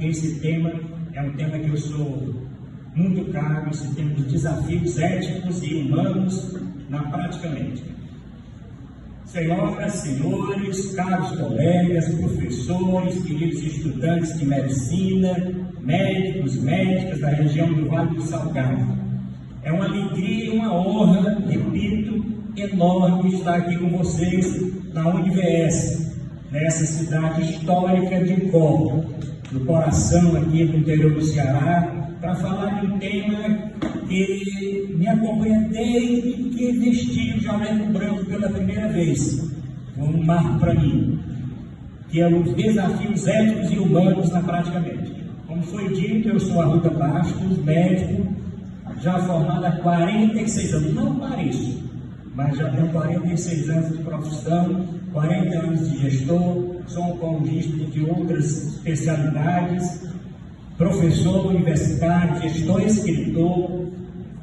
porque esse tema é um tema que eu sou muito caro, esse tema de desafios éticos e humanos na prática médica. Senhoras, senhores, caros colegas, professores, queridos estudantes de medicina, médicos, médicas da região do Vale do Salgado. É uma alegria e uma honra, repito, enorme estar aqui com vocês na UniVS, nessa cidade histórica de Icó, no coração aqui do interior do Ceará, para falar de um tema que me acompanha desde que vesti o jaleco branco pela primeira vez. Foi um marco para mim, que é os desafios éticos e humanos na prática médica. Como foi dito, eu sou Arruda Bastos, médico, já formado há 46 anos. Não pareço, mas já tenho 46 anos de profissão, 40 anos de gestor, sou oncologista de outras especialidades, professor universitário, gestor, escritor,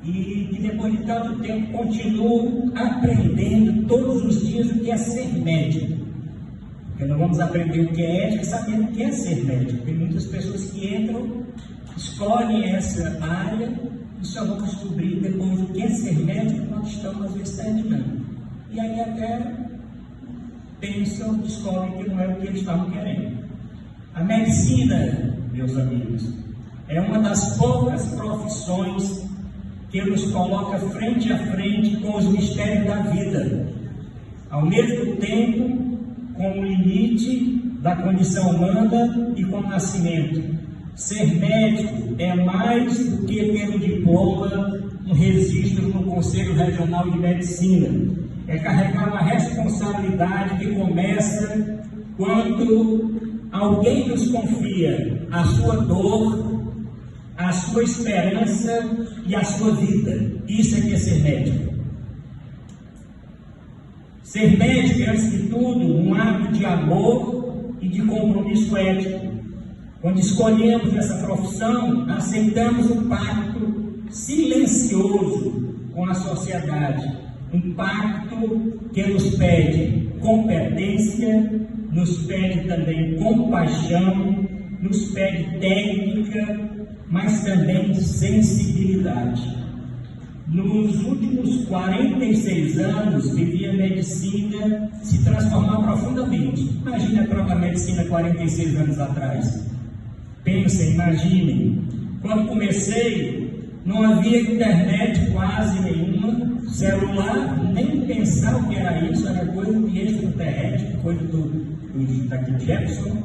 e que depois de tanto tempo continuo aprendendo todos os dias o que é ser médico. Porque nós vamos aprender o que é ética sabendo o que é ser médico. Tem muitas pessoas que entram, escolhem essa área e só vão descobrir depois o que é ser médico quando estão às vezes terminando. E aí até pensam, descobrem que não é o que eles estavam querendo. A medicina, meus amigos, é uma das poucas profissões que nos coloca frente a frente com os mistérios da vida, ao mesmo tempo com o limite da condição humana e com o nascimento. Ser médico é mais do que ter um diploma, um registro no Conselho Regional de Medicina. É carregar uma responsabilidade que começa quando alguém nos confia a sua dor, a sua esperança e a sua vida. Isso é que é ser médico. Ser médico é, antes de tudo, um ato de amor e de compromisso ético. Quando escolhemos essa profissão, aceitamos um pacto silencioso com a sociedade. Um pacto que nos pede competência, nos pede também compaixão, nos pede técnica, mas também sensibilidade. Nos últimos 46 anos, vivi a medicina se transformar profundamente. Imagine a própria medicina 46 anos atrás. Pensem, imaginem. Quando comecei, não havia internet quase nenhuma, celular, nem pensar o que era isso, era coisa de extraterrestre, coisa daqui Jefferson.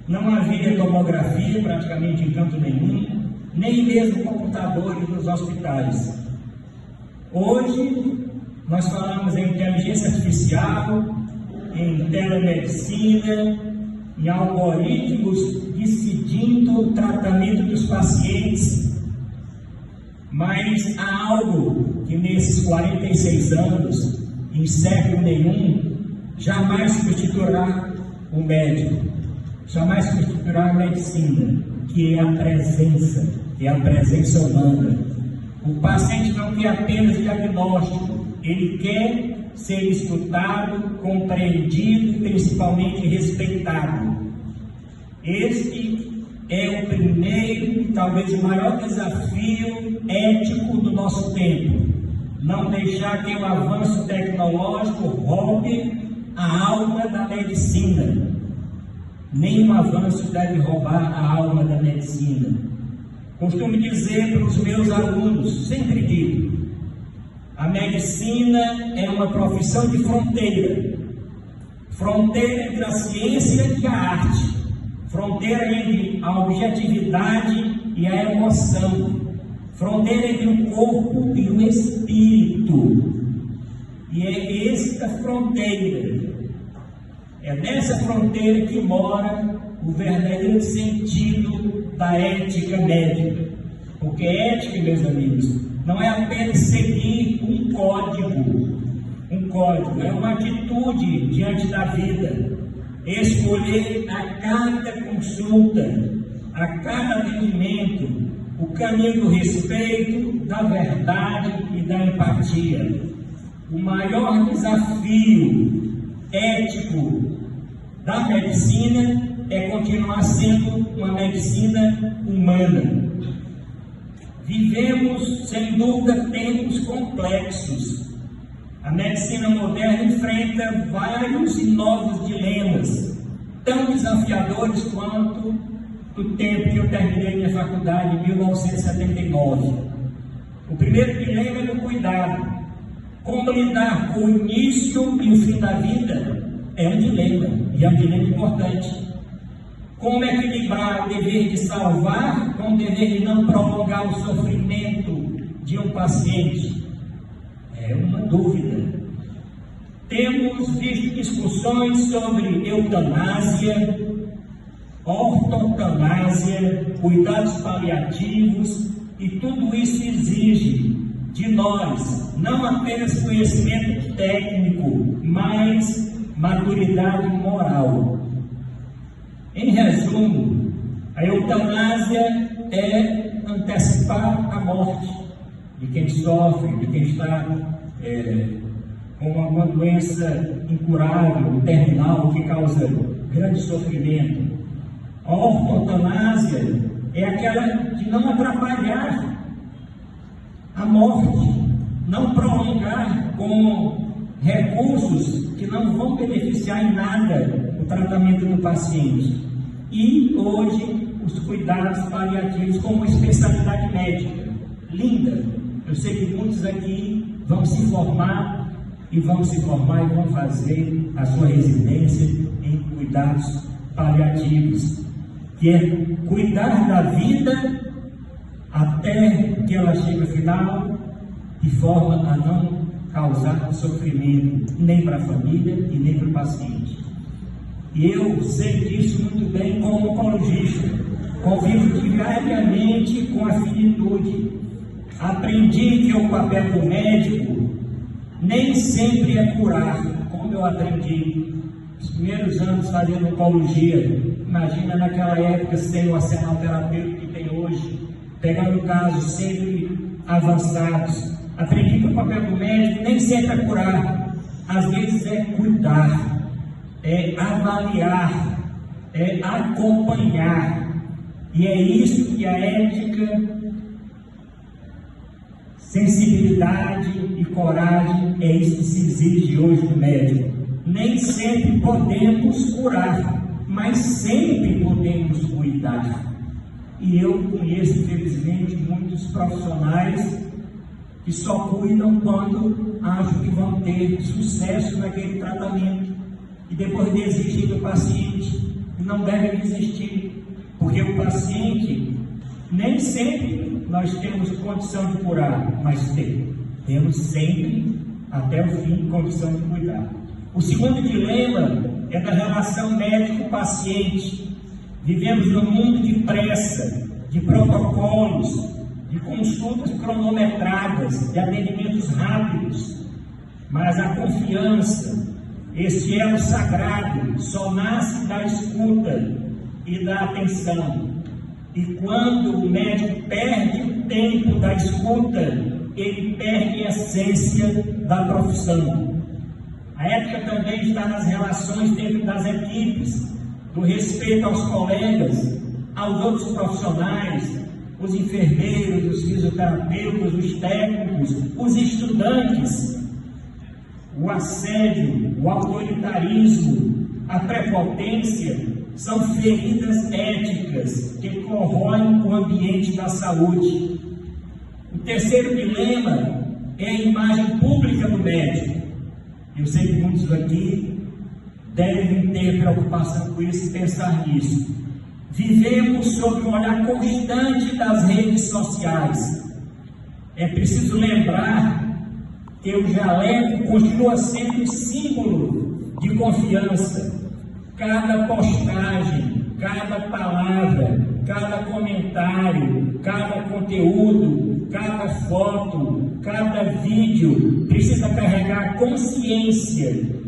Não havia tomografia praticamente em canto nenhum, nem mesmo computadores nos hospitais. Hoje, nós falamos em inteligência artificial, em telemedicina, em algoritmos decidindo o tratamento dos pacientes. Mas há algo que nesses 46 anos, em século nenhum, jamais substituirá o médico, jamais substituirá a medicina, que é a presença humana. O paciente não quer apenas diagnóstico, ele quer ser escutado, compreendido e principalmente respeitado. Este é o primeiro e talvez o maior desafio ético do nosso tempo. Não deixar que o avanço tecnológico roube a alma da medicina. Nenhum avanço deve roubar a alma da medicina. Costumo dizer para os meus alunos, sempre digo, a medicina é uma profissão de fronteira. Fronteira entre a ciência e a arte. Fronteira entre a objetividade e a emoção. Fronteira entre o corpo e o espírito. E é esta fronteira, é nessa fronteira que mora o verdadeiro sentido da ética médica. Porque ética, meus amigos, não é apenas seguir um código. Um código é uma atitude diante da vida. Escolher a cada consulta, a cada atendimento, o caminho do respeito, da verdade e da empatia. O maior desafio ético da medicina é continuar sendo uma medicina humana. Vivemos, sem dúvida, tempos complexos. A medicina moderna enfrenta vários e novos dilemas, tão desafiadores quanto o tempo que eu terminei minha faculdade, em 1979. O primeiro dilema é do cuidado. Como lidar com o início e o fim da vida é um dilema, e é um dilema importante. Como equilibrar o dever de salvar com o dever de não prolongar o sofrimento de um paciente? É uma dúvida. Temos visto discussões sobre eutanásia, ortotanásia, cuidados paliativos, e tudo isso exige de nós não apenas conhecimento técnico, mas maturidade moral. Em resumo, a eutanásia é antecipar a morte de quem sofre, de quem está com alguma doença incurável, terminal, que causa grande sofrimento. A ortotanásia é aquela de não atrapalhar a morte, não prolongar com recursos que não vão beneficiar em nada o tratamento do paciente. E hoje, os cuidados paliativos como especialidade médica. Linda! Eu sei que muitos aqui vão se formar e vão fazer a sua residência em cuidados paliativos, que é cuidar da vida até que ela chegue ao final, de forma a não causar sofrimento nem para a família e nem para o paciente. E eu sei disso muito bem como oncologista, convivo diariamente com a finitude. Aprendi que o papel do médico nem sempre é curar, como eu aprendi os primeiros anos fazendo oncologia. Imagina naquela época sem o arsenal terapêutico que tem hoje, pegando casos sempre avançados. Aprendi que o papel do médico nem sempre é curar, às vezes é cuidar, é avaliar, é acompanhar. E é isso que a ética, sensibilidade e coragem, é isso que se exige hoje do médico. Nem sempre podemos curar, mas sempre podemos cuidar. E eu conheço, infelizmente, muitos profissionais que só cuidam quando acham que vão ter sucesso naquele tratamento e depois desistem do paciente. E não devem desistir, porque o paciente, nem sempre nós temos condição de curar, mas temos sempre, até o fim, condição de cuidar. O segundo dilema é da relação médico-paciente. Vivemos num mundo de pressa, de protocolos, de consultas cronometradas, de atendimentos rápidos, mas a confiança, esse elo sagrado, só nasce da escuta e da atenção. E quando o médico perde o tempo da escuta, ele perde a essência da profissão. A ética também está nas relações dentro das equipes, do respeito aos colegas, aos outros profissionais, os enfermeiros, os fisioterapeutas, os técnicos, os estudantes. O assédio, o autoritarismo, a prepotência são feridas éticas que corroem o ambiente da saúde. O terceiro dilema é a imagem pública do médico. Eu sei que muitos aqui devem ter preocupação com isso e pensar nisso. Vivemos sob o olhar constante das redes sociais. É preciso lembrar que o jaleco continua sendo símbolo de confiança. Cada postagem, cada palavra, cada comentário, cada conteúdo, cada foto, cada vídeo precisa carregar consciência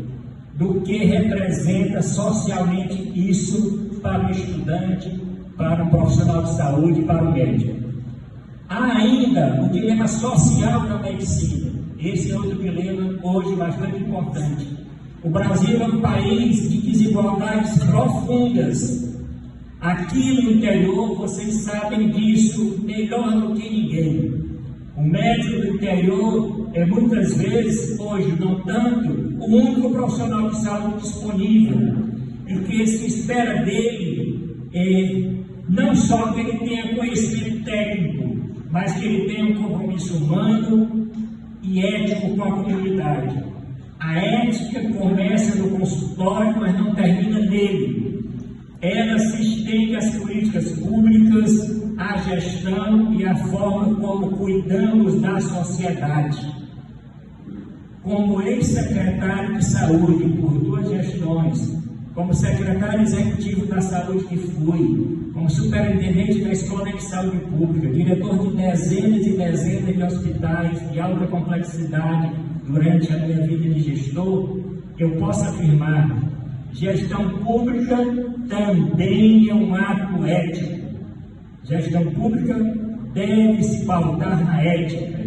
do que representa socialmente isso para o estudante, para o profissional de saúde, para o médico. Há ainda o dilema social da medicina. Esse é outro dilema hoje bastante importante. O Brasil é um país de desigualdades profundas Aqui no interior, vocês sabem disso melhor do que ninguém. O médico do interior é muitas vezes, hoje não tanto, o único profissional de saúde disponível. E o que se espera dele é não só que ele tenha conhecimento técnico, mas que ele tenha um compromisso humano e ético com a comunidade. A ética começa no consultório, mas não termina nele. Ela se estende às políticas públicas, à gestão e à forma como cuidamos da sociedade. Como ex-secretário de saúde por 2 gestões, como secretário executivo da saúde que fui, como superintendente da Escola de Saúde Pública, diretor de dezenas e dezenas de hospitais de alta complexidade durante a minha vida de gestor, eu posso afirmar: gestão pública também é um ato ético. Gestão pública deve se pautar na ética,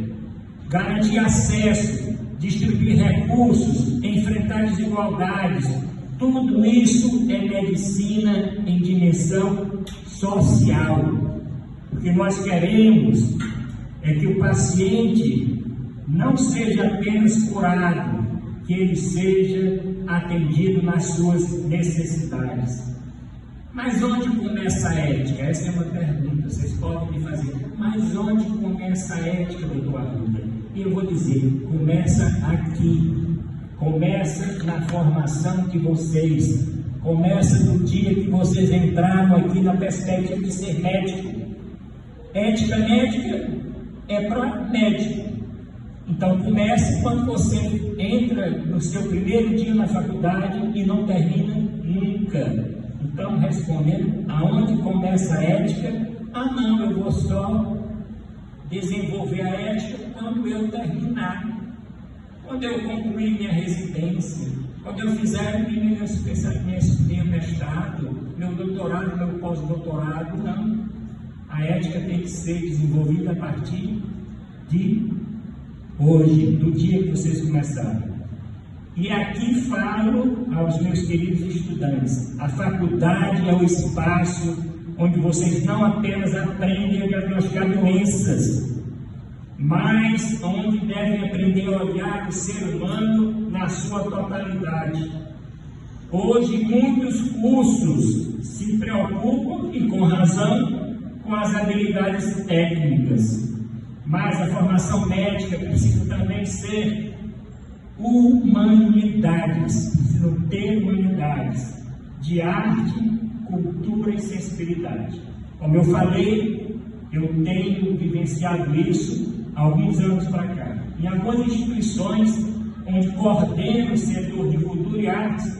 garantir acesso, distribuir recursos, enfrentar desigualdades. Tudo isso é medicina em dimensão social. O que nós queremos é que o paciente não seja apenas curado, que ele seja atendido nas suas necessidades. Mas onde começa a ética? Essa é uma pergunta, vocês podem me fazer. Mas onde começa a ética, doutor Arruda? E eu vou dizer, começa aqui. Começa na formação de vocês. Começa no dia que vocês entraram aqui na perspectiva de ser médico. Ética médica é para médico. Então comece quando você entra no seu primeiro dia na faculdade e não termina nunca. Então, respondendo, aonde começa a ética? Não, eu vou só desenvolver a ética quando eu terminar. Quando eu concluir minha residência, quando eu fizer meu mestrado, meu doutorado, meu pós-doutorado, não. A ética tem que ser desenvolvida a partir de hoje, do dia que vocês começaram. E aqui falo aos meus queridos estudantes: a faculdade é o espaço onde vocês não apenas aprendem a diagnosticar doenças, mas onde devem aprender a olhar o ser humano na sua totalidade. Hoje, muitos cursos se preocupam, e com razão, com as habilidades técnicas, mas a formação médica precisa também ser humanidades, precisam ter humanidades de arte, cultura e sensibilidade. Como eu falei, eu tenho vivenciado isso há alguns anos para cá. Em algumas instituições onde coordeno o setor de cultura e artes,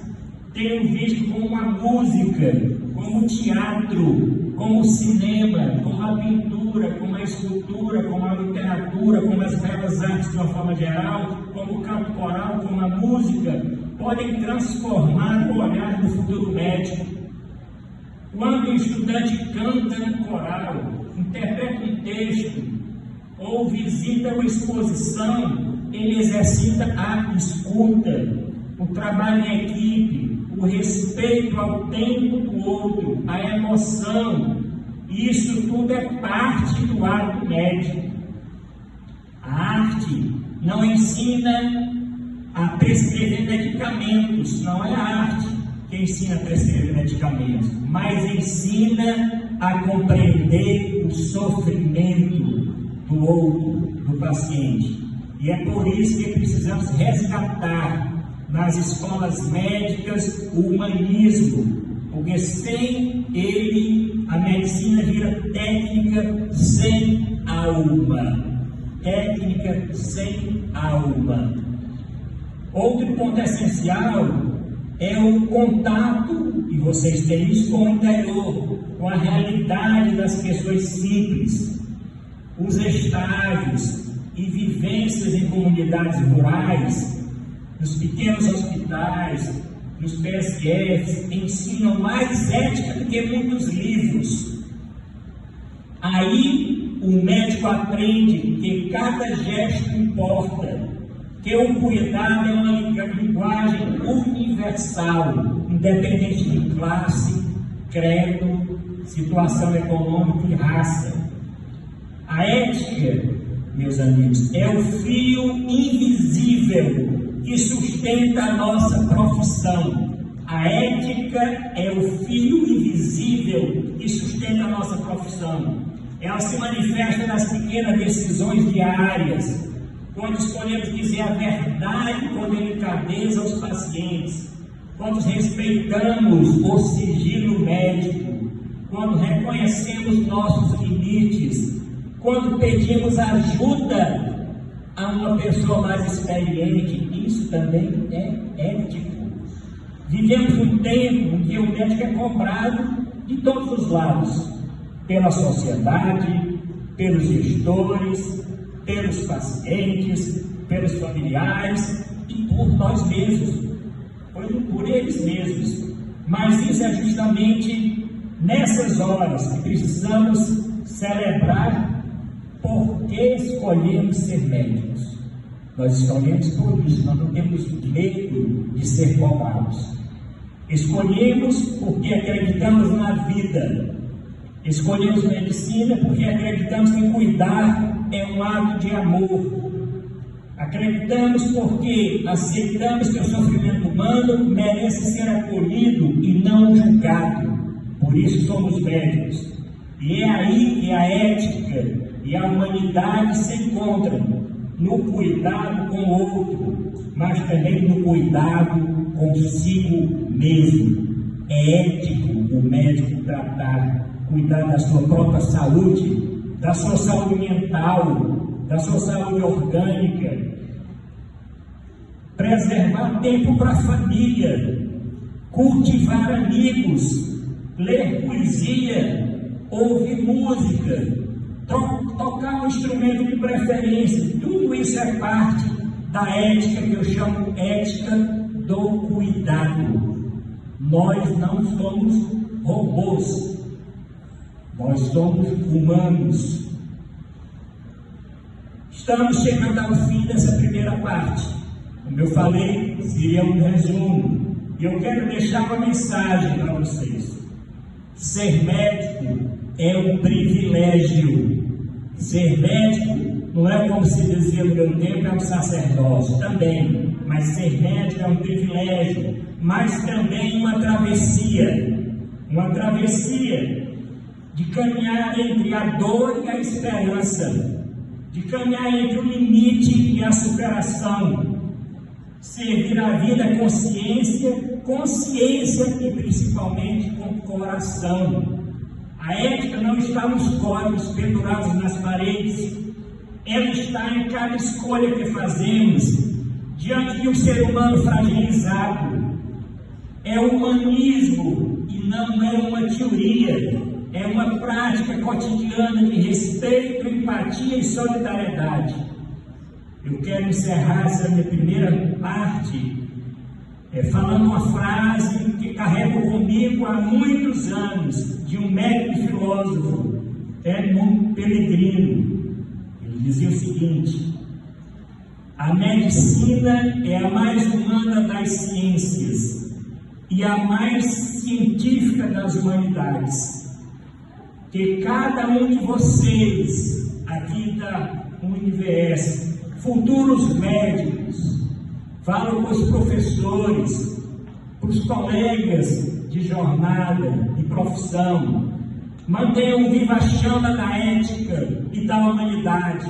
tenho visto como a música, como o teatro, como o cinema, como a pintura, como a escultura, como a literatura, como as belas artes de uma forma geral, como o canto coral, como a música, podem transformar o olhar do futuro médico. Quando o estudante canta no coral, interpreta um texto ou visita uma exposição, ele exercita a escuta, o trabalho em equipe, o respeito ao tempo do outro, a emoção. Isso tudo é parte do ato médico. A arte não ensina a prescrever medicamentos, não é a arte que ensina a prescrever medicamentos, mas ensina a compreender o sofrimento do outro, do paciente. E é por isso que precisamos resgatar nas escolas médicas o humanismo, porque sem ele a medicina vira técnica sem alma. Técnica sem alma. Outro ponto essencial é o contato, e vocês têm isso, com o interior, com a realidade das pessoas simples, os estágios e vivências em comunidades rurais, nos pequenos hospitais, nos PSFs, ensinam mais ética do que muitos livros. Aí o médico aprende que cada gesto importa, que o cuidado é uma linguagem universal, independente de classe, credo, situação econômica e raça. A ética, meus amigos, é o fio invisível que sustenta a nossa profissão. A ética é o fio invisível que sustenta a nossa profissão. Ela se manifesta nas pequenas decisões diárias, quando escolhemos dizer a verdade com delicadeza aos pacientes, quando respeitamos o sigilo médico, quando reconhecemos nossos limites, quando pedimos ajuda a uma pessoa mais experiente. Isso também é ético. Vivemos um tempo em que o médico é cobrado de todos os lados, pela sociedade, pelos gestores, pelos pacientes, pelos familiares e por nós mesmos, por eles mesmos. Mas isso é justamente nessas horas que precisamos celebrar porque escolhemos ser médicos. Nós escolhemos por isso, nós não temos medo de ser cobrados. Escolhemos porque acreditamos na vida. Escolhemos medicina porque acreditamos que cuidar é um ato de amor. Acreditamos porque aceitamos que o sofrimento humano merece ser acolhido e não julgado. Por isso somos médicos. E é aí que a ética e a humanidade se encontram, no cuidado com o outro, mas também no cuidado consigo mesmo. É ético o médico cuidar da sua própria saúde, da sua saúde mental, da sua saúde orgânica, preservar tempo para a família, cultivar amigos, ler poesia, ouvir música, tocar um instrumento de preferência. Tudo isso é parte da ética que eu chamo ética do cuidado. Nós não somos robôs, nós somos humanos. Estamos chegando ao fim dessa primeira parte. Como eu falei, seria um resumo. E eu quero deixar uma mensagem para vocês. Ser médico é um privilégio. Ser médico não é, como se dizia no meu tempo, é um sacerdócio também. Mas ser médico é um privilégio, mas também uma travessia. Uma travessia de caminhar entre a dor e a esperança, de caminhar entre o limite e a superação, servir a vida com consciência e principalmente com coração. A ética não está nos códigos pendurados nas paredes, ela está em cada escolha que fazemos diante de um ser humano fragilizado. É humanismo e não é uma teoria. É uma prática cotidiana de respeito, empatia e solidariedade. Eu quero encerrar essa minha primeira parte falando uma frase que carrego comigo há muitos anos, de um médico e filósofo, Edmund Pellegrino. Ele dizia o seguinte: a medicina é a mais humana das ciências e a mais científica das humanidades. Que cada um de vocês aqui da UniVS, futuros médicos, falam com os professores, para os colegas de jornada e profissão, mantenham viva a chama da ética e da humanidade,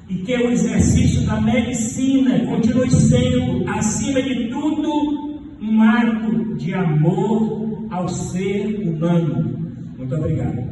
e que o exercício da medicina continue sendo, acima de tudo, um ato de amor ao ser humano. Muito obrigado.